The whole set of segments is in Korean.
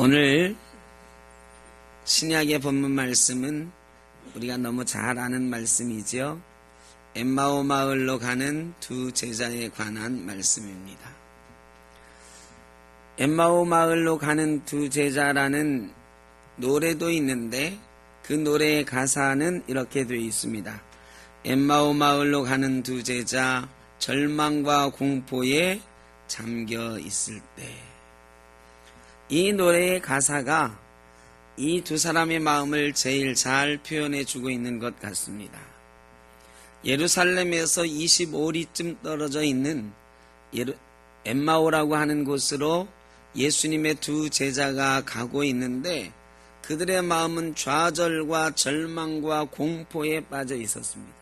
오늘 신약의 본문 말씀은 우리가 너무 잘 아는 말씀이죠. 엠마오 마을로 가는 두 제자에 관한 말씀입니다. 엠마오 마을로 가는 두 제자라는 노래도 있는데 그 노래의 가사는 이렇게 되어 있습니다. 엠마오 마을로 가는 두 제자, 절망과 공포에 잠겨 있을 때. 이 노래의 가사가 이 두 사람의 마음을 제일 잘 표현해 주고 있는 것 같습니다. 예루살렘에서 25리쯤 떨어져 있는 엠마오라고 하는 곳으로 예수님의 두 제자가 가고 있는데 그들의 마음은 좌절과 절망과 공포에 빠져 있었습니다.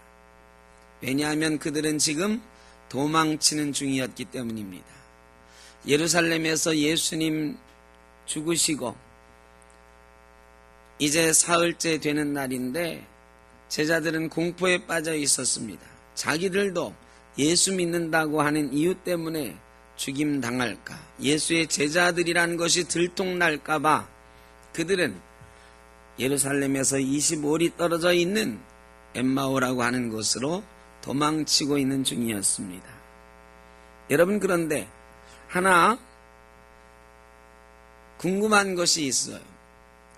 왜냐하면 그들은 지금 도망치는 중이었기 때문입니다. 예루살렘에서 예수님 죽으시고 이제 사흘째 되는 날인데 제자들은 공포에 빠져 있었습니다. 자기들도 예수 믿는다고 하는 이유 때문에 죽임당할까, 예수의 제자들이라는 것이 들통날까봐 그들은 예루살렘에서 25리 떨어져 있는 엠마오라고 하는 곳으로 도망치고 있는 중이었습니다. 여러분, 그런데 하나 궁금한 것이 있어요.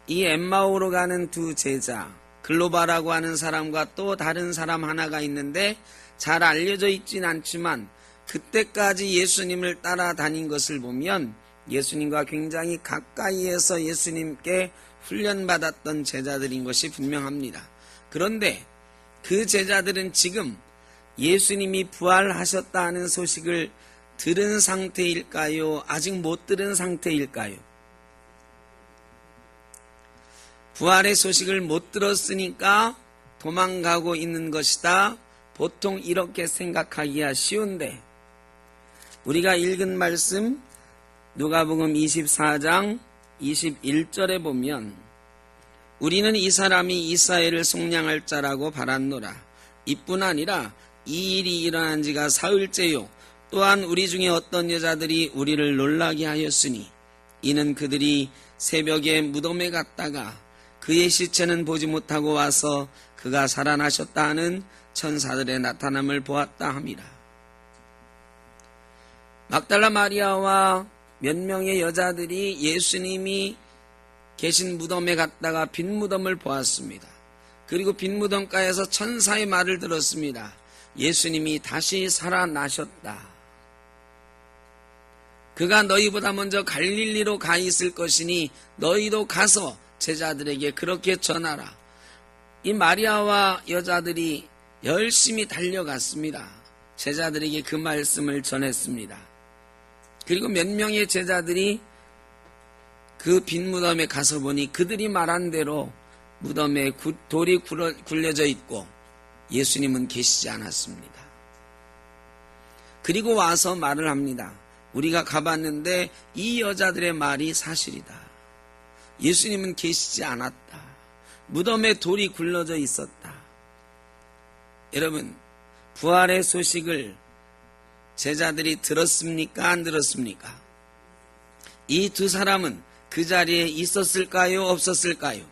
이 엠마오로 가는 두 제자, 글로바라고 하는 사람과 또 다른 사람 하나가 있는데 잘 알려져 있진 않지만 그때까지 예수님을 따라다닌 것을 보면 예수님과 굉장히 가까이에서 예수님께 훈련받았던 제자들인 것이 분명합니다. 그런데 그 제자들은 지금 예수님이 부활하셨다는 소식을 들은 상태일까요? 아직 못 들은 상태일까요? 부활의 소식을 못 들었으니까 도망가고 있는 것이다. 보통 이렇게 생각하기가 쉬운데 우리가 읽은 말씀 누가복음 24장 21절에 보면 우리는 이 사람이 이스라엘을 속량할 자라고 바랐노라. 이뿐 아니라 이 일이 일어난 지가 사흘째요. 또한 우리 중에 어떤 여자들이 우리를 놀라게 하였으니 이는 그들이 새벽에 무덤에 갔다가 그의 시체는 보지 못하고 와서 그가 살아나셨다 하는 천사들의 나타남을 보았다 함이라. 막달라 마리아와 몇 명의 여자들이 예수님이 계신 무덤에 갔다가 빈 무덤을 보았습니다. 그리고 빈 무덤가에서 천사의 말을 들었습니다. 예수님이 다시 살아나셨다. 그가 너희보다 먼저 갈릴리로 가 있을 것이니 너희도 가서 제자들에게 그렇게 전하라. 이 마리아와 여자들이 열심히 달려갔습니다. 제자들에게 그 말씀을 전했습니다. 그리고 몇 명의 제자들이 그 빈 무덤에 가서 보니 그들이 말한 대로 무덤에 돌이 굴려져 있고 예수님은 계시지 않았습니다. 그리고 와서 말을 합니다. 우리가 가봤는데 이 여자들의 말이 사실이다. 예수님은 계시지 않았다. 무덤에 돌이 굴러져 있었다. 여러분, 부활의 소식을 제자들이 들었습니까? 안 들었습니까? 이 두 사람은 그 자리에 있었을까요? 없었을까요?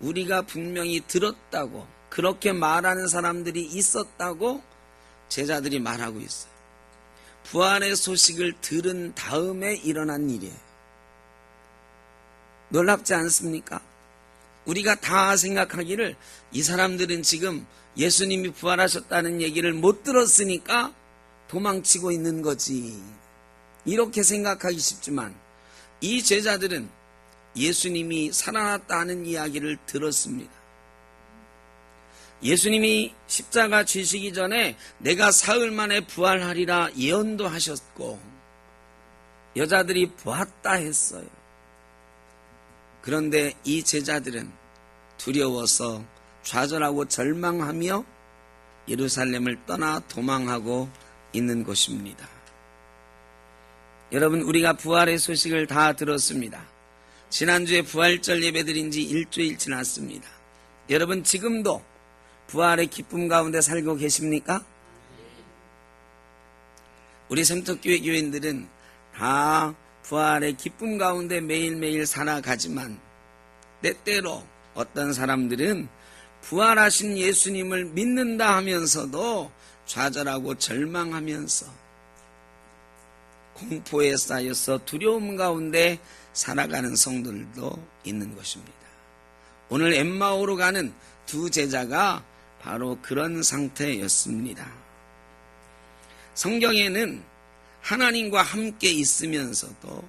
우리가 분명히 들었다고, 그렇게 말하는 사람들이 있었다고 제자들이 말하고 있어요. 부활의 소식을 들은 다음에 일어난 일이에요. 놀랍지 않습니까? 우리가 다 생각하기를 이 사람들은 지금 예수님이 부활하셨다는 얘기를 못 들었으니까 도망치고 있는 거지. 이렇게 생각하기 쉽지만 이 제자들은 예수님이 살아났다는 이야기를 들었습니다. 예수님이 십자가 지시기 전에 내가 사흘 만에 부활하리라 예언도 하셨고 여자들이 보았다 했어요. 그런데 이 제자들은 두려워서 좌절하고 절망하며 예루살렘을 떠나 도망하고 있는 것입니다. 여러분, 우리가 부활의 소식을 다 들었습니다. 지난주에 부활절 예배드린 지 일주일 지났습니다. 여러분, 지금도 부활의 기쁨 가운데 살고 계십니까? 우리 sem터교회 교인들은 다 부활의 기쁨 가운데 매일매일 살아가지만 때때로 어떤 사람들은 부활하신 예수님을 믿는다 하면서도 좌절하고 절망하면서 공포에 쌓여서 두려움 가운데 살아가는 성도들도 있는 것입니다. 오늘 엠마오로 가는 두 제자가 바로 그런 상태였습니다. 성경에는 하나님과 함께 있으면서도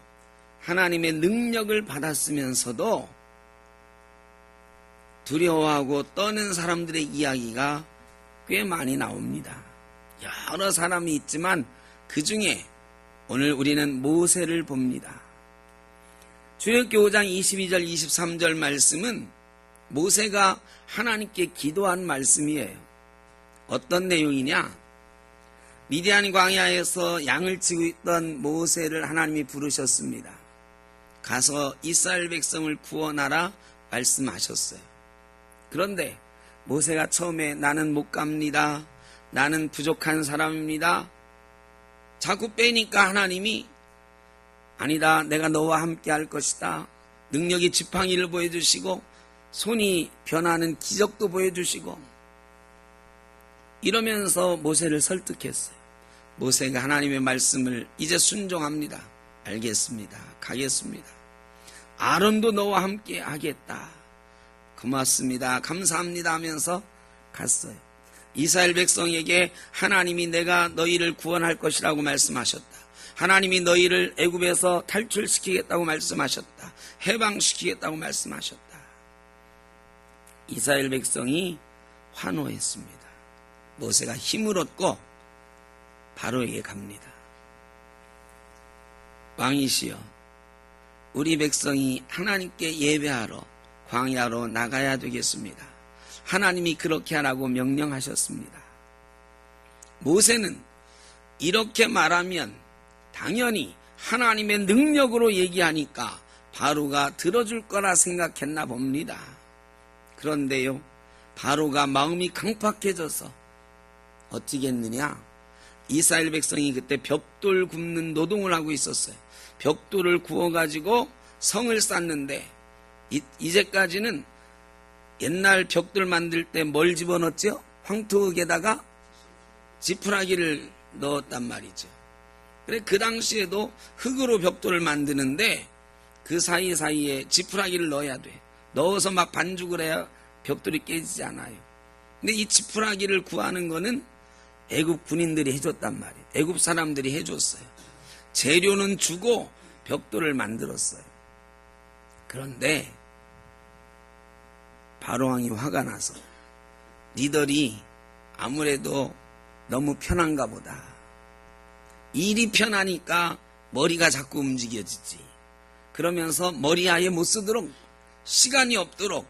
하나님의 능력을 받았으면서도 두려워하고 떠는 사람들의 이야기가 꽤 많이 나옵니다. 여러 사람이 있지만 그 중에 오늘 우리는 모세를 봅니다. 출애굽기 5장 22절 23절 말씀은 모세가 하나님께 기도한 말씀이에요. 어떤 내용이냐? 미디안 광야에서 양을 치고 있던 모세를 하나님이 부르셨습니다. 가서 이스라엘 백성을 구원하라 말씀하셨어요. 그런데 모세가 처음에 나는 못 갑니다. 나는 부족한 사람입니다. 자꾸 빼니까 하나님이 아니다. 내가 너와 함께 할 것이다. 능력의 지팡이를 보여주시고 손이 변하는 기적도 보여주시고 이러면서 모세를 설득했어요. 모세가 하나님의 말씀을 이제 순종합니다. 알겠습니다. 가겠습니다. 아론도 너와 함께 하겠다. 고맙습니다. 감사합니다 하면서 갔어요. 이스라엘 백성에게 하나님이 내가 너희를 구원할 것이라고 말씀하셨다. 하나님이 너희를 애굽에서 탈출시키겠다고 말씀하셨다. 해방시키겠다고 말씀하셨다. 이스라엘 백성이 환호했습니다. 모세가 힘을 얻고 바로에게 갑니다. 왕이시여, 우리 백성이 하나님께 예배하러 광야로 나가야 되겠습니다. 하나님이 그렇게 하라고 명령하셨습니다. 모세는 이렇게 말하면 당연히 하나님의 능력으로 얘기하니까 바로가 들어줄 거라 생각했나 봅니다. 그런데요, 바로가 마음이 강팍해져서 어떻게 했느냐? 이스라엘 백성이 그때 벽돌 굽는 노동을 하고 있었어요. 벽돌을 구워가지고 성을 쌓는데 이제까지는 옛날 벽돌 만들 때 뭘 집어넣었죠? 황토흙에다가 지푸라기를 넣었단 말이죠. 그래 그 당시에도 흙으로 벽돌을 만드는데 그 사이사이에 지푸라기를 넣어야 돼. 넣어서 막 반죽을 해야 벽돌이 깨지지 않아요. 근데 이 지푸라기를 구하는 거는 애굽 군인들이 해줬단 말이에요. 애굽 사람들이 해줬어요. 재료는 주고 벽돌을 만들었어요. 그런데 바로왕이 화가 나서 니들이 아무래도 너무 편한가 보다. 일이 편하니까 머리가 자꾸 움직여지지. 그러면서 머리 아예 못 쓰도록 시간이 없도록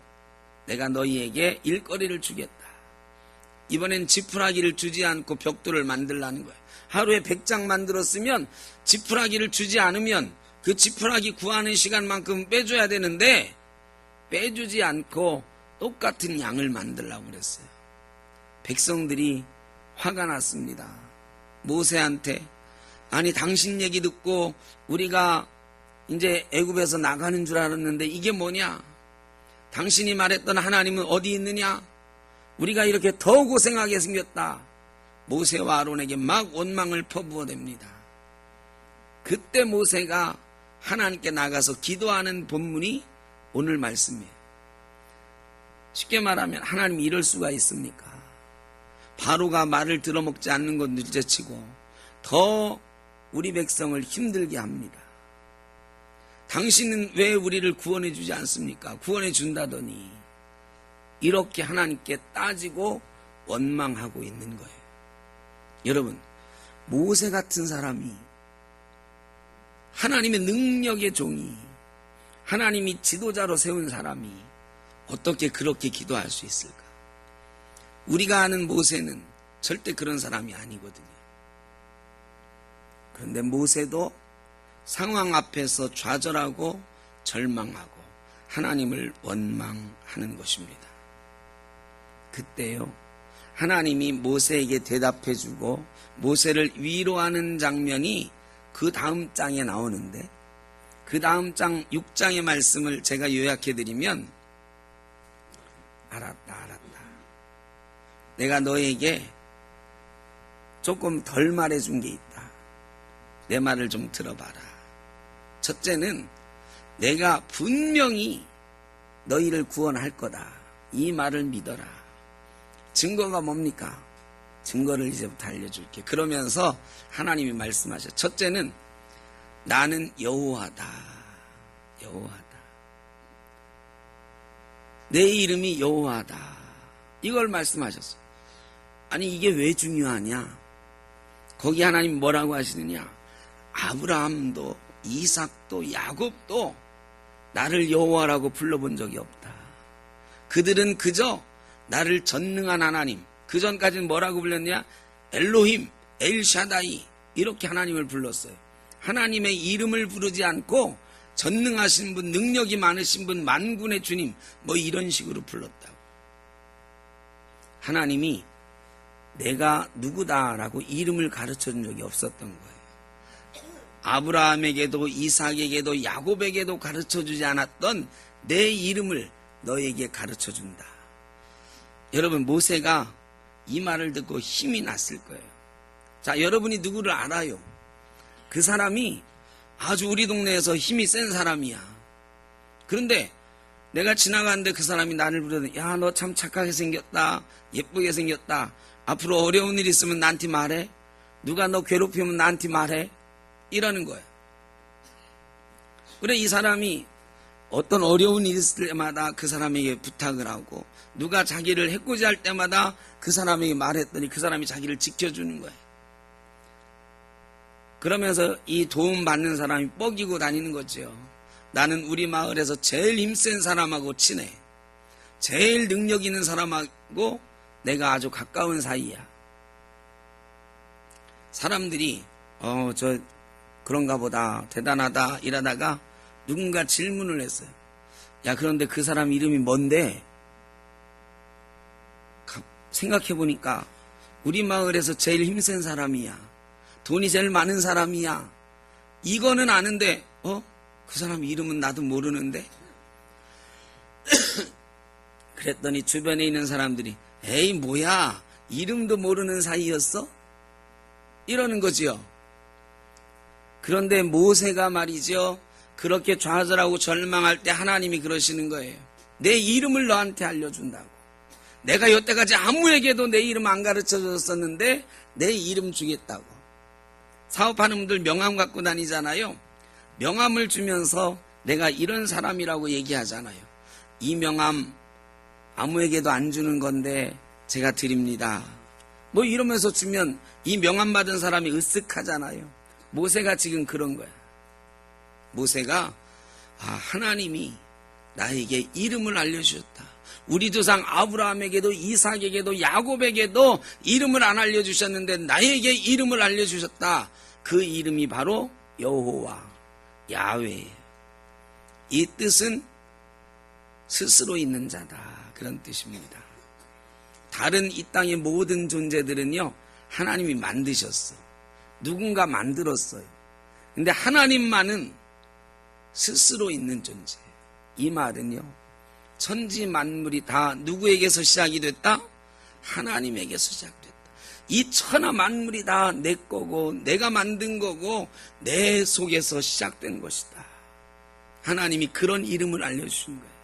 내가 너희에게 일거리를 주겠다. 이번엔 지푸라기를 주지 않고 벽돌을 만들라는 거예요. 하루에 100장 만들었으면 지푸라기를 주지 않으면 그 지푸라기 구하는 시간만큼 빼줘야 되는데 빼주지 않고 똑같은 양을 만들라고 그랬어요. 백성들이 화가 났습니다. 모세한테 아니 당신 얘기 듣고 우리가 이제 애굽에서 나가는 줄 알았는데 이게 뭐냐? 당신이 말했던 하나님은 어디 있느냐? 우리가 이렇게 더 고생하게 생겼다. 모세와 아론에게 막 원망을 퍼부어댑니다. 그때 모세가 하나님께 나가서 기도하는 본문이 오늘 말씀이에요. 쉽게 말하면 하나님이 이럴 수가 있습니까? 바로가 말을 들어먹지 않는 건 둘째치고 더 우리 백성을 힘들게 합니다. 당신은 왜 우리를 구원해 주지 않습니까? 구원해 준다더니 이렇게 하나님께 따지고 원망하고 있는 거예요. 여러분, 모세 같은 사람이 하나님의 능력의 종이 하나님이 지도자로 세운 사람이 어떻게 그렇게 기도할 수 있을까? 우리가 아는 모세는 절대 그런 사람이 아니거든요. 그런데 모세도 상황 앞에서 좌절하고 절망하고 하나님을 원망하는 것입니다. 그때요, 하나님이 모세에게 대답해주고 모세를 위로하는 장면이 그 다음 장에 나오는데 그 다음 장 6장의 말씀을 제가 요약해드리면 알았다. 내가 너에게 조금 덜 말해준 게 있다. 내 말을 좀 들어봐라. 첫째는 내가 분명히 너희를 구원할 거다. 이 말을 믿어라. 증거가 뭡니까? 증거를 이제부터 알려줄게. 그러면서 하나님이 말씀하셔. 첫째는 나는 여호와다. 내 이름이 여호와다. 이걸 말씀하셨어. 아니 이게 왜 중요하냐? 거기 하나님 뭐라고 하시느냐? 아브라함도 이삭도 야곱도 나를 여호와라고 불러본 적이 없다. 그들은 그저 나를 전능한 하나님, 그 전까지는 뭐라고 불렀냐? 엘로힘, 엘샤다이 이렇게 하나님을 불렀어요. 하나님의 이름을 부르지 않고 전능하신 분, 능력이 많으신 분, 만군의 주님 뭐 이런 식으로 불렀다고. 하나님이 내가 누구다라고 이름을 가르쳐준 적이 없었던 거예요. 아브라함에게도 이삭에게도 야곱에게도 가르쳐주지 않았던 내 이름을 너에게 가르쳐준다. 여러분 모세가 이 말을 듣고 힘이 났을 거예요. 자, 여러분이 누구를 알아요? 그 사람이 아주 우리 동네에서 힘이 센 사람이야. 그런데 내가 지나가는데 그 사람이 나를 부르더니 야, 너 참 착하게 생겼다. 예쁘게 생겼다. 앞으로 어려운 일 있으면 나한테 말해. 누가 너 괴롭히면 나한테 말해. 이러는 거야. 그래 이 사람이 어떤 어려운 일 있을 때마다 그 사람에게 부탁을 하고 누가 자기를 해코지할 때마다 그 사람에게 말했더니 그 사람이 자기를 지켜주는 거야. 그러면서 이 도움받는 사람이 뻐기고 다니는 거죠. 나는 우리 마을에서 제일 힘센 사람하고 친해. 제일 능력 있는 사람하고 내가 아주 가까운 사이야. 사람들이 저 그런가 보다 대단하다 이러다가 누군가 질문을 했어요. 야, 그런데 그 사람 이름이 뭔데? 생각해보니까 우리 마을에서 제일 힘센 사람이야. 돈이 제일 많은 사람이야. 이거는 아는데 그 사람 이름은 나도 모르는데? 그랬더니 주변에 있는 사람들이 에이 뭐야, 이름도 모르는 사이였어? 이러는 거지요. 그런데 모세가 말이죠, 그렇게 좌절하고 절망할 때 하나님이 그러시는 거예요. 내 이름을 너한테 알려준다고. 내가 여태까지 아무에게도 내 이름 안 가르쳐줬었는데 내 이름 주겠다고. 사업하는 분들 명함 갖고 다니잖아요. 명함을 주면서 내가 이런 사람이라고 얘기하잖아요. 이 명함 아무에게도 안 주는 건데 제가 드립니다. 뭐 이러면서 주면 이 명함 받은 사람이 으쓱하잖아요. 모세가 지금 그런 거야. 모세가 하나님이 나에게 이름을 알려주셨다. 우리 조상 아브라함에게도 이삭에게도 야곱에게도 이름을 안 알려주셨는데 나에게 이름을 알려주셨다. 그 이름이 바로 여호와, 야훼. 이 뜻은 스스로 있는 자다, 그런 뜻입니다. 다른 이 땅의 모든 존재들은요 하나님이 만드셨어. 누군가 만들었어요. 근데 하나님만은 스스로 있는 존재. 이 말은요 천지 만물이 다 누구에게서 시작이 됐다? 하나님에게서 시작됐다. 이 천하 만물이 다 내 거고 내가 만든 거고 내 속에서 시작된 것이다. 하나님이 그런 이름을 알려주신 거예요.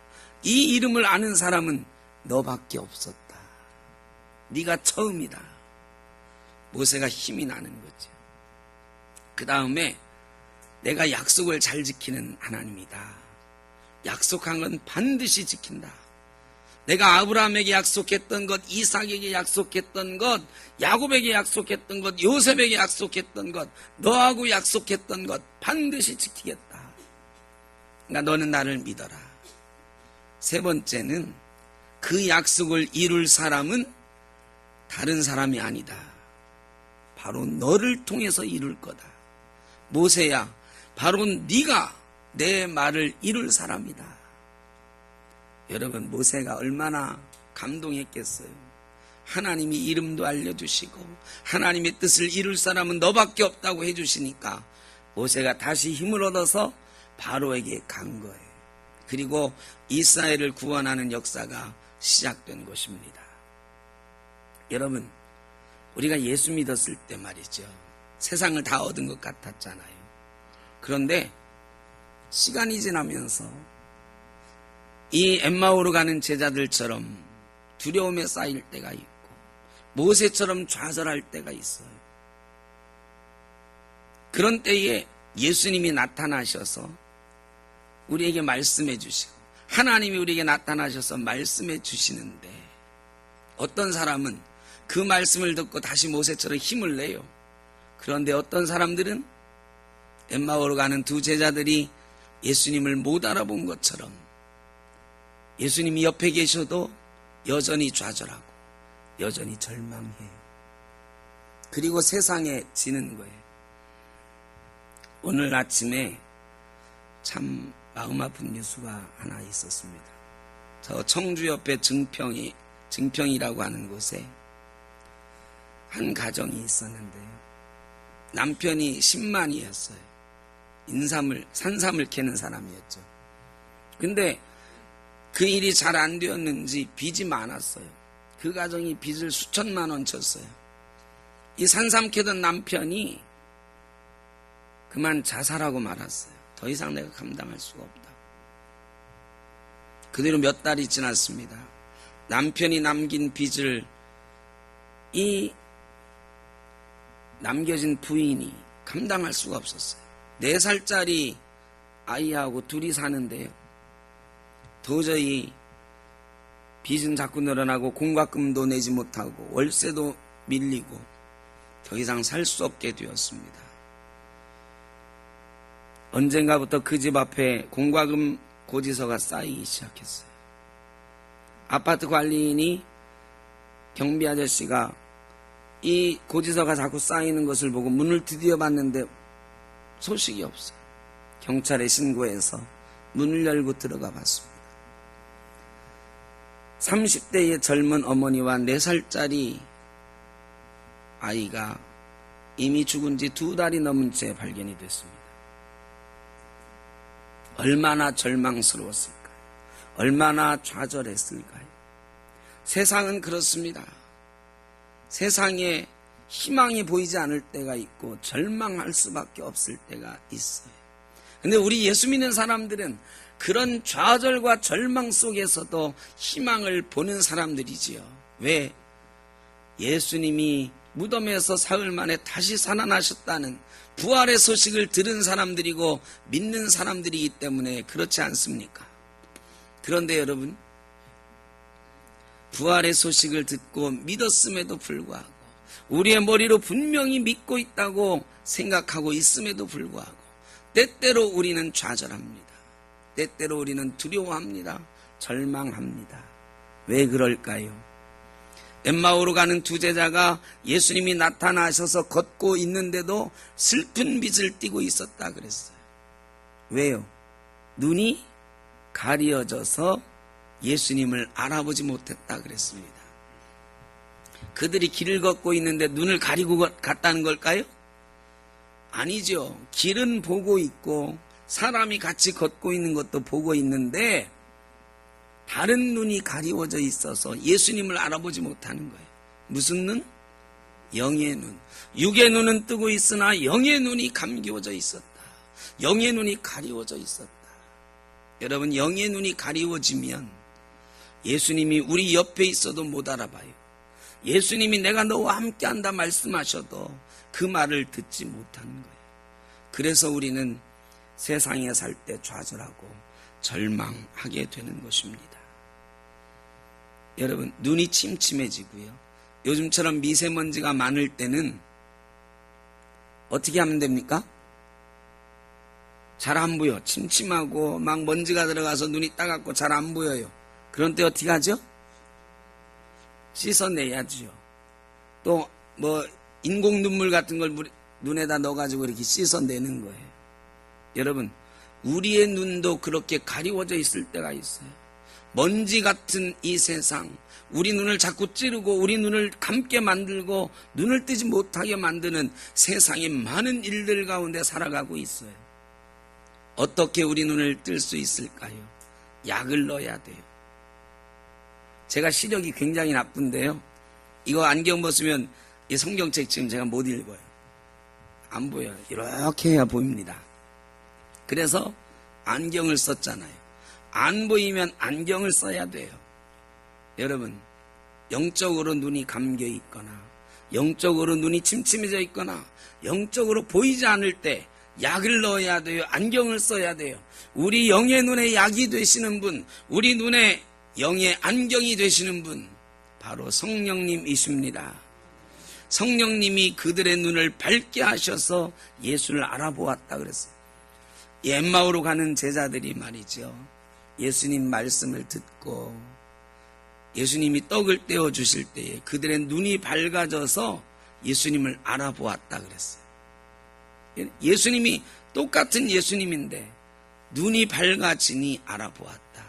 이 이름을 아는 사람은 너밖에 없었다. 네가 처음이다. 모세가 힘이 나는 거죠. 그 다음에 내가 약속을 잘 지키는 하나님이다. 약속한 건 반드시 지킨다. 내가 아브라함에게 약속했던 것, 이삭에게 약속했던 것, 야곱에게 약속했던 것, 요셉에게 약속했던 것, 너하고 약속했던 것 반드시 지키겠다. 그러니까 너는 나를 믿어라. 세 번째는 그 약속을 이룰 사람은 다른 사람이 아니다. 바로 너를 통해서 이룰 거다. 모세야, 바로 네가 내 말을 이룰 사람이다. 여러분, 모세가 얼마나 감동했겠어요. 하나님이 이름도 알려주시고 하나님의 뜻을 이룰 사람은 너밖에 없다고 해주시니까 모세가 다시 힘을 얻어서 바로에게 간 거예요. 그리고 이스라엘을 구원하는 역사가 시작된 것입니다. 여러분, 우리가 예수 믿었을 때 말이죠, 세상을 다 얻은 것 같았잖아요. 그런데 시간이 지나면서 이 엠마오로 가는 제자들처럼 두려움에 쌓일 때가 있고 모세처럼 좌절할 때가 있어요. 그런 때에 예수님이 나타나셔서 우리에게 말씀해 주시고 하나님이 우리에게 나타나셔서 말씀해 주시는데, 어떤 사람은 그 말씀을 듣고 다시 모세처럼 힘을 내요. 그런데 어떤 사람들은 엠마오로 가는 두 제자들이 예수님을 못 알아본 것처럼 예수님이 옆에 계셔도 여전히 좌절하고 여전히 절망해요. 그리고 세상에 지는 거예요. 오늘 아침에 참 마음 아픈 뉴스가 하나 있었습니다. 저 청주 옆에 증평이라고 하는 곳에 한 가정이 있었는데요. 남편이 10만이었어요. 산삼을 캐는 사람이었죠. 근데 그 일이 잘 안 되었는지 빚이 많았어요. 그 가정이 빚을 수천만 원 졌어요. 이 산삼 캐던 남편이 그만 자살하고 말았어요. 더 이상 내가 감당할 수가 없다. 그대로 몇 달이 지났습니다. 남편이 남긴 빚을 이 남겨진 부인이 감당할 수가 없었어요. 4살짜리 아이하고 둘이 사는데요. 도저히 빚은 자꾸 늘어나고 공과금도 내지 못하고 월세도 밀리고 더 이상 살 수 없게 되었습니다. 언젠가부터 그 집 앞에 공과금 고지서가 쌓이기 시작했어요. 아파트 관리인이 경비 아저씨가 이 고지서가 자꾸 쌓이는 것을 보고 문을 두드려 봤는데 소식이 없어요. 경찰에 신고해서 문을 열고 들어가 봤습니다. 30대의 젊은 어머니와 4살짜리 아이가 이미 죽은 지 2달이 넘은 채 발견이 됐습니다. 얼마나 절망스러웠을까요? 얼마나 좌절했을까요? 세상은 그렇습니다. 세상에 희망이 보이지 않을 때가 있고 절망할 수밖에 없을 때가 있어요. 근데 우리 예수 믿는 사람들은 그런 좌절과 절망 속에서도 희망을 보는 사람들이지요. 왜? 예수님이 무덤에서 사흘 만에 다시 살아나셨다는 부활의 소식을 들은 사람들이고 믿는 사람들이기 때문에 그렇지 않습니까? 그런데 여러분, 부활의 소식을 듣고 믿었음에도 불구하고 우리의 머리로 분명히 믿고 있다고 생각하고 있음에도 불구하고 때때로 우리는 좌절합니다. 때때로 우리는 두려워합니다. 절망합니다. 왜 그럴까요? 엠마오로 가는 두 제자가 예수님이 나타나셔서 걷고 있는데도 슬픈 빛을 띠고 있었다 그랬어요. 왜요? 눈이 가려져서 예수님을 알아보지 못했다 그랬습니다. 그들이 길을 걷고 있는데 눈을 가리고 갔다는 걸까요? 아니죠. 길은 보고 있고 사람이 같이 걷고 있는 것도 보고 있는데 다른 눈이 가리워져 있어서 예수님을 알아보지 못하는 거예요. 무슨 눈? 영의 눈. 육의 눈은 뜨고 있으나 영의 눈이 감기워져 있었다. 영의 눈이 가리워져 있었다. 여러분, 영의 눈이 가리워지면 예수님이 우리 옆에 있어도 못 알아봐요. 예수님이 내가 너와 함께한다 말씀하셔도 그 말을 듣지 못하는 거예요. 그래서 우리는 세상에 살 때 좌절하고 절망하게 되는 것입니다. 여러분, 눈이 침침해지고요. 요즘처럼 미세먼지가 많을 때는 어떻게 하면 됩니까? 잘 안 보여. 침침하고 막 먼지가 들어가서 눈이 따갑고 잘 안 보여요. 그런 때 어떻게 하죠? 씻어내야죠. 또 뭐 인공 눈물 같은 걸 눈에다 넣어가지고 이렇게 씻어내는 거예요. 여러분, 우리의 눈도 그렇게 가리워져 있을 때가 있어요. 먼지 같은 이 세상, 우리 눈을 자꾸 찌르고 우리 눈을 감게 만들고 눈을 뜨지 못하게 만드는 세상의 많은 일들 가운데 살아가고 있어요. 어떻게 우리 눈을 뜰 수 있을까요? 약을 넣어야 돼요. 제가 시력이 굉장히 나쁜데요. 이거 안경 벗으면 이 성경책 지금 제가 못 읽어요. 안 보여요. 이렇게 해야 보입니다. 그래서 안경을 썼잖아요. 안 보이면 안경을 써야 돼요. 여러분, 영적으로 눈이 감겨 있거나 영적으로 눈이 침침해져 있거나 영적으로 보이지 않을 때 약을 넣어야 돼요. 안경을 써야 돼요. 우리 영의 눈에 약이 되시는 분, 우리 눈에 영의 안경이 되시는 분, 바로 성령님이십니다. 성령님이 그들의 눈을 밝게 하셔서 예수를 알아보았다 그랬어요. 엠마오로 가는 제자들이 말이죠. 예수님 말씀을 듣고 예수님이 떡을 떼어 주실 때에 그들의 눈이 밝아져서 예수님을 알아보았다 그랬어요. 예수님이 똑같은 예수님인데 눈이 밝아지니 알아보았다.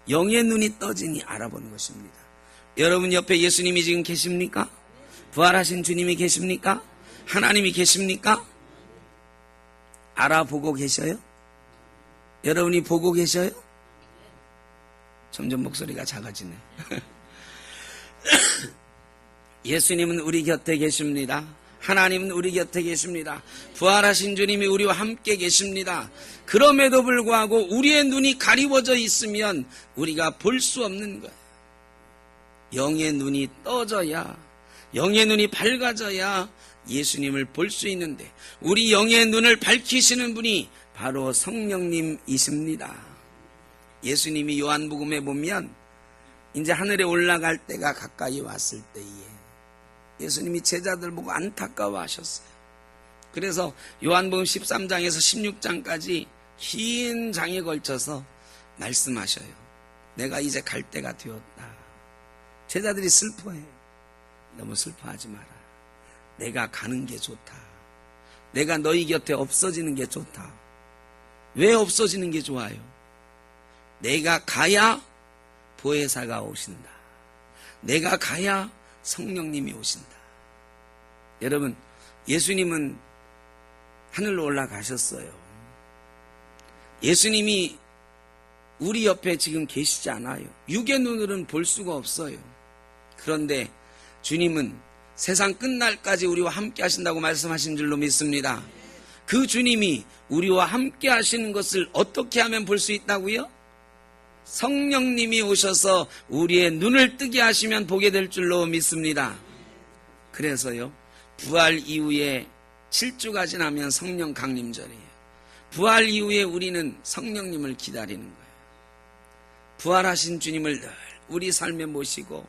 영의 눈이 떠지니 알아보는 것입니다. 여러분 옆에 예수님이 지금 계십니까? 부활하신 주님이 계십니까? 하나님이 계십니까? 알아보고 계셔요? 여러분이 보고 계셔요? 점점 목소리가 작아지네. 예수님은 우리 곁에 계십니다. 하나님은 우리 곁에 계십니다. 부활하신 주님이 우리와 함께 계십니다. 그럼에도 불구하고 우리의 눈이 가리워져 있으면 우리가 볼 수 없는 거예요. 영의 눈이 떠져야, 영의 눈이 밝아져야 예수님을 볼 수 있는데 우리 영의 눈을 밝히시는 분이 바로 성령님이십니다. 예수님이 요한복음에 보면 이제 하늘에 올라갈 때가 가까이 왔을 때에 예수님이 제자들 보고 안타까워하셨어요. 그래서 요한복음 13장에서 16장까지 긴 장에 걸쳐서 말씀하셔요. 내가 이제 갈 때가 되었다. 제자들이 슬퍼해요. 너무 슬퍼하지 마라. 내가 가는 게 좋다. 내가 너희 곁에 없어지는 게 좋다. 왜 없어지는 게 좋아요? 내가 가야 보혜사가 오신다. 내가 가야 성령님이 오신다. 여러분, 예수님은 하늘로 올라가셨어요. 예수님이 우리 옆에 지금 계시지 않아요. 육의 눈으로는 볼 수가 없어요. 그런데 주님은 세상 끝날까지 우리와 함께 하신다고 말씀하신 줄로 믿습니다. 그 주님이 우리와 함께 하시는 것을 어떻게 하면 볼 수 있다고요? 성령님이 오셔서 우리의 눈을 뜨게 하시면 보게 될 줄로 믿습니다. 그래서요, 부활 이후에 7주가 지나면 성령 강림절이에요. 부활 이후에 우리는 성령님을 기다리는 거예요. 부활하신 주님을 늘 우리 삶에 모시고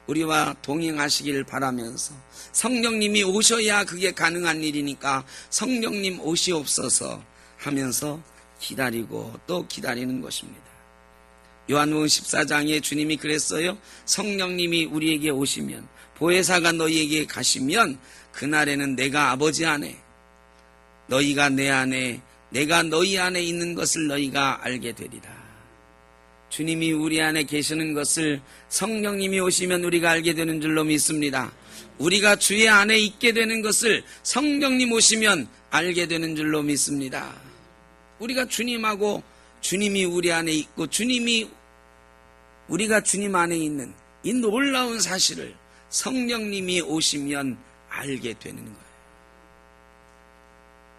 우리와 동행하시길 바라면서 성령님이 오셔야 그게 가능한 일이니까 성령님 오시옵소서 하면서 기다리고 또 기다리는 것입니다. 요한복음 14장에 주님이 그랬어요. 성령님이 우리에게 오시면, 보혜사가 너희에게 가시면 그날에는 내가 아버지 안에, 너희가 내 안에, 내가 너희 안에 있는 것을 너희가 알게 되리라. 주님이 우리 안에 계시는 것을 성령님이 오시면 우리가 알게 되는 줄로 믿습니다. 우리가 주의 안에 있게 되는 것을 성령님 오시면 알게 되는 줄로 믿습니다. 우리가 주님하고 주님이 우리 안에 있고 주님이 우리가 주님 안에 있는 이 놀라운 사실을 성령님이 오시면 알게 되는 거예요.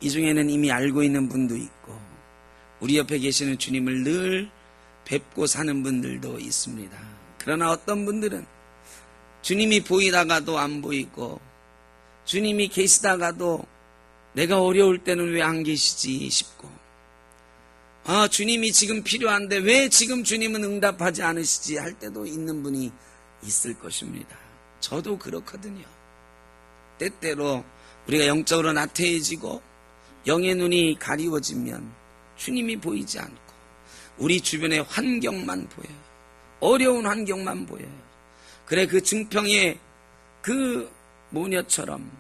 이 중에는 이미 알고 있는 분도 있고 우리 옆에 계시는 주님을 늘 뵙고 사는 분들도 있습니다. 그러나 어떤 분들은 주님이 보이다가도 안 보이고 주님이 계시다가도 내가 어려울 때는 왜 안 계시지 싶고, 주님이 지금 필요한데 왜 지금 주님은 응답하지 않으시지 할 때도 있는 분이 있을 것입니다. 저도 그렇거든요. 때때로 우리가 영적으로 나태해지고 영의 눈이 가리워지면 주님이 보이지 않고 우리 주변의 환경만 보여요. 어려운 환경만 보여요. 그래, 그 증평의 그 모녀처럼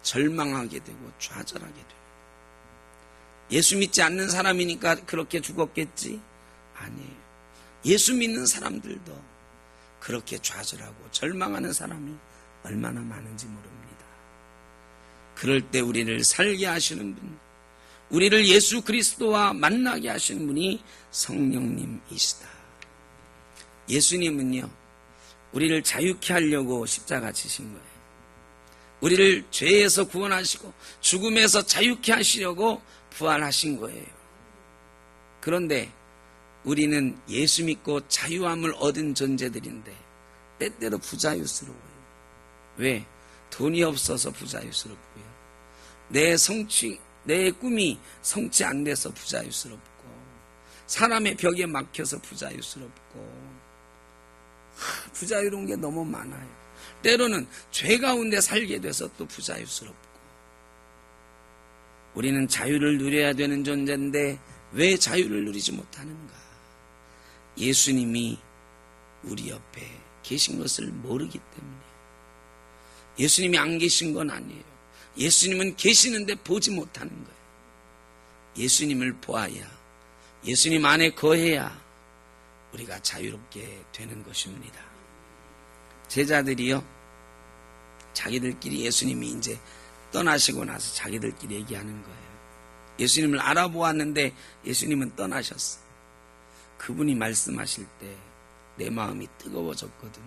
절망하게 되고 좌절하게 돼요. 예수 믿지 않는 사람이니까 그렇게 죽었겠지? 아니에요. 예수 믿는 사람들도 그렇게 좌절하고 절망하는 사람이 얼마나 많은지 모릅니다. 그럴 때 우리를 살게 하시는 분, 우리를 예수 그리스도와 만나게 하신 분이 성령님이시다. 예수님은요, 우리를 자유케 하려고 십자가 지신 거예요. 우리를 죄에서 구원하시고 죽음에서 자유케 하시려고 부활하신 거예요. 그런데 우리는 예수 믿고 자유함을 얻은 존재들인데 때때로 부자유스러워요. 왜? 돈이 없어서 부자유스럽고요. 내 꿈이 성취 안 돼서 부자유스럽고, 사람의 벽에 막혀서 부자유스럽고, 부자유로운 게 너무 많아요. 때로는 죄 가운데 살게 돼서 또 부자유스럽고. 우리는 자유를 누려야 되는 존재인데 왜 자유를 누리지 못하는가? 예수님이 우리 옆에 계신 것을 모르기 때문에. 예수님이 안 계신 건 아니에요. 예수님은 계시는데 보지 못하는 거예요. 예수님을 보아야, 예수님 안에 거해야 우리가 자유롭게 되는 것입니다. 제자들이요, 자기들끼리 예수님이 이제 떠나시고 나서 자기들끼리 얘기하는 거예요. 예수님을 알아보았는데 예수님은 떠나셨어. 그분이 말씀하실 때 내 마음이 뜨거워졌거든.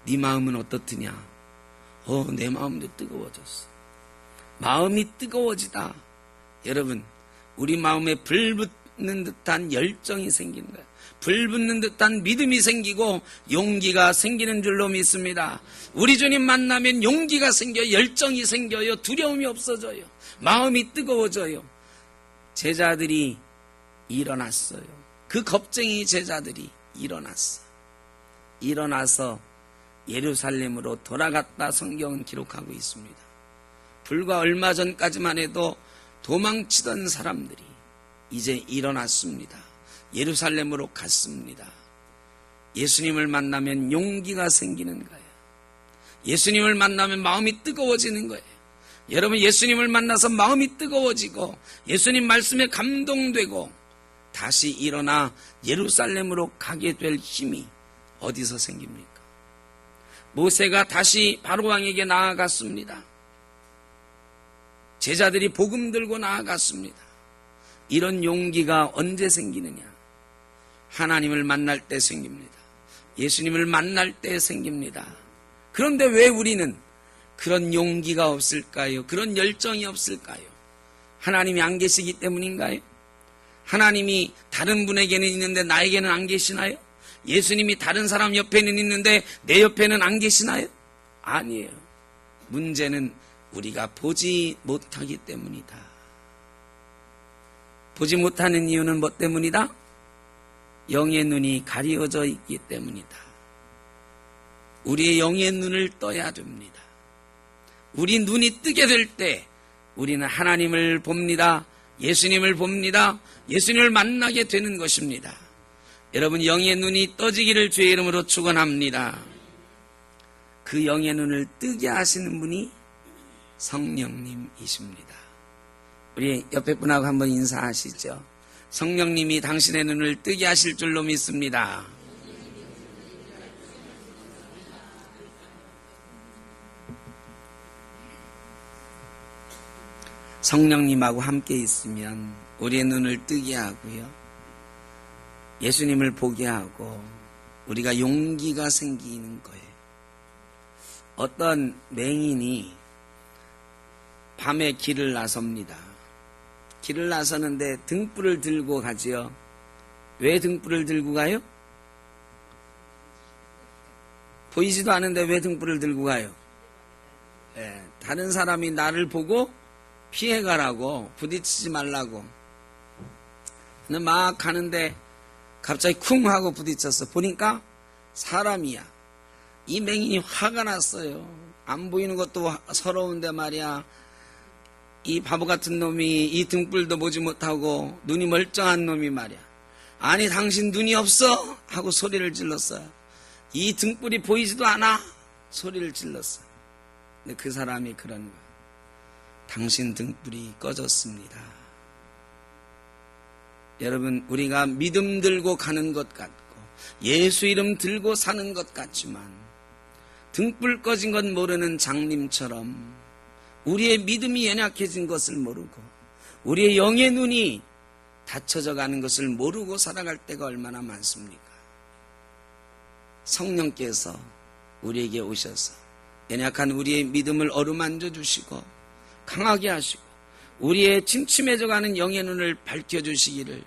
네 마음은 어떻느냐? 내 마음도 뜨거워졌어. 마음이 뜨거워지다. 여러분, 우리 마음에 불 붙는 듯한 열정이 생기는 거예요. 불 붙는 듯한 믿음이 생기고 용기가 생기는 줄로 믿습니다. 우리 주님 만나면 용기가 생겨요. 열정이 생겨요. 두려움이 없어져요. 마음이 뜨거워져요. 제자들이 일어났어요. 그 겁쟁이 제자들이 일어나서 예루살렘으로 돌아갔다 성경은 기록하고 있습니다. 불과 얼마 전까지만 해도 도망치던 사람들이 이제 일어났습니다. 예루살렘으로 갔습니다. 예수님을 만나면 용기가 생기는 거예요. 예수님을 만나면 마음이 뜨거워지는 거예요. 여러분, 예수님을 만나서 마음이 뜨거워지고 예수님 말씀에 감동되고 다시 일어나 예루살렘으로 가게 될 힘이 어디서 생깁니까? 모세가 다시 바로왕에게 나아갔습니다. 제자들이 복음 들고 나아갔습니다. 이런 용기가 언제 생기느냐? 하나님을 만날 때 생깁니다. 예수님을 만날 때 생깁니다. 그런데 왜 우리는 그런 용기가 없을까요? 그런 열정이 없을까요? 하나님이 안 계시기 때문인가요? 하나님이 다른 분에게는 있는데 나에게는 안 계시나요? 예수님이 다른 사람 옆에는 있는데 내 옆에는 안 계시나요? 아니에요. 문제는 우리가 보지 못하기 때문이다. 보지 못하는 이유는 뭐 때문이다? 영의 눈이 가려져 있기 때문이다. 우리의 영의 눈을 떠야 됩니다. 우리 눈이 뜨게 될 때 우리는 하나님을 봅니다. 예수님을 봅니다. 예수님을 만나게 되는 것입니다. 여러분, 영의 눈이 떠지기를 주의 이름으로 축원합니다. 그 영의 눈을 뜨게 하시는 분이 성령님이십니다. 우리 옆에 분하고 한번 인사하시죠. 성령님이 당신의 눈을 뜨게 하실 줄로 믿습니다. 성령님하고 함께 있으면 우리의 눈을 뜨게 하고요, 예수님을 보게 하고 우리가 용기가 생기는 거예요. 어떤 맹인이 밤에 길을 나섭니다. 길을 나서는데 등불을 들고 가지요. 왜 등불을 들고 가요? 보이지도 않은데 왜 등불을 들고 가요? 다른 사람이 나를 보고 피해가라고, 부딪히지 말라고. 근데 막 가는데 갑자기 쿵 하고 부딪혔어. 보니까 사람이야. 이 맹인이 화가 났어요. 안 보이는 것도 서러운데 말이야. 이 바보 같은 놈이 이 등불도 보지 못하고 눈이 멀쩡한 놈이 말이야. 아니, 당신 눈이 없어? 하고 소리를 질렀어요. 이 등불이 보이지도 않아? 소리를 질렀어요. 근데 그 사람이 그런 거야. 당신 등불이 꺼졌습니다. 여러분, 우리가 믿음 들고 가는 것 같고 예수 이름 들고 사는 것 같지만 등불 꺼진 건 모르는 장님처럼 우리의 믿음이 연약해진 것을 모르고 우리의 영의 눈이 닫혀져 가는 것을 모르고 살아갈 때가 얼마나 많습니까? 성령께서 우리에게 오셔서 연약한 우리의 믿음을 어루만져 주시고 강하게 하시고 우리의 침침해져 가는 영의 눈을 밝혀주시기를,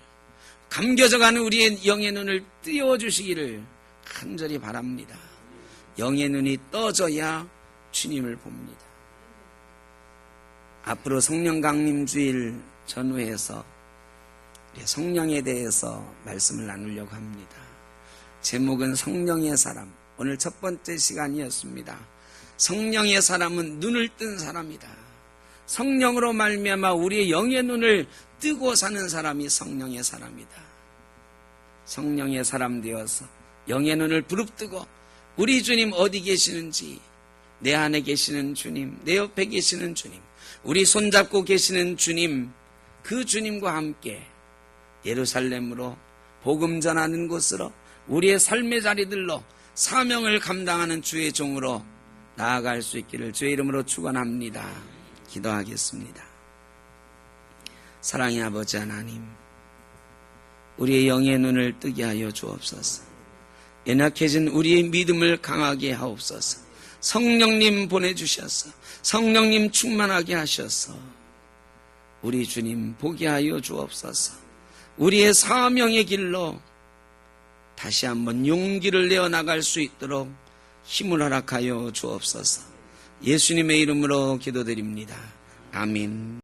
감겨져 가는 우리의 영의 눈을 띄워주시기를 간절히 바랍니다. 영의 눈이 떠져야 주님을 봅니다. 앞으로 성령 강림 주일 전후에서 성령에 대해서 말씀을 나누려고 합니다. 제목은 성령의 사람. 오늘 첫 번째 시간이었습니다. 성령의 사람은 눈을 뜬 사람이다. 성령으로 말미암아 우리의 영의 눈을 뜨고 사는 사람이 성령의 사람이다. 성령의 사람 되어서 영의 눈을 부릅뜨고 우리 주님 어디 계시는지, 내 안에 계시는 주님, 내 옆에 계시는 주님, 우리 손잡고 계시는 주님, 그 주님과 함께 예루살렘으로 복음 전하는 곳으로 우리의 삶의 자리들로 사명을 감당하는 주의 종으로 나아갈 수 있기를 주의 이름으로 축원합니다. 기도하겠습니다. 사랑의 아버지 하나님, 우리의 영의 눈을 뜨게 하여 주옵소서. 연약해진 우리의 믿음을 강하게 하옵소서. 성령님 보내주셔서 성령님 충만하게 하셔서 우리 주님 보게 하여 주옵소서. 우리의 사명의 길로 다시 한번 용기를 내어 나갈 수 있도록 힘을 허락하여 주옵소서. 예수님의 이름으로 기도드립니다. 아멘.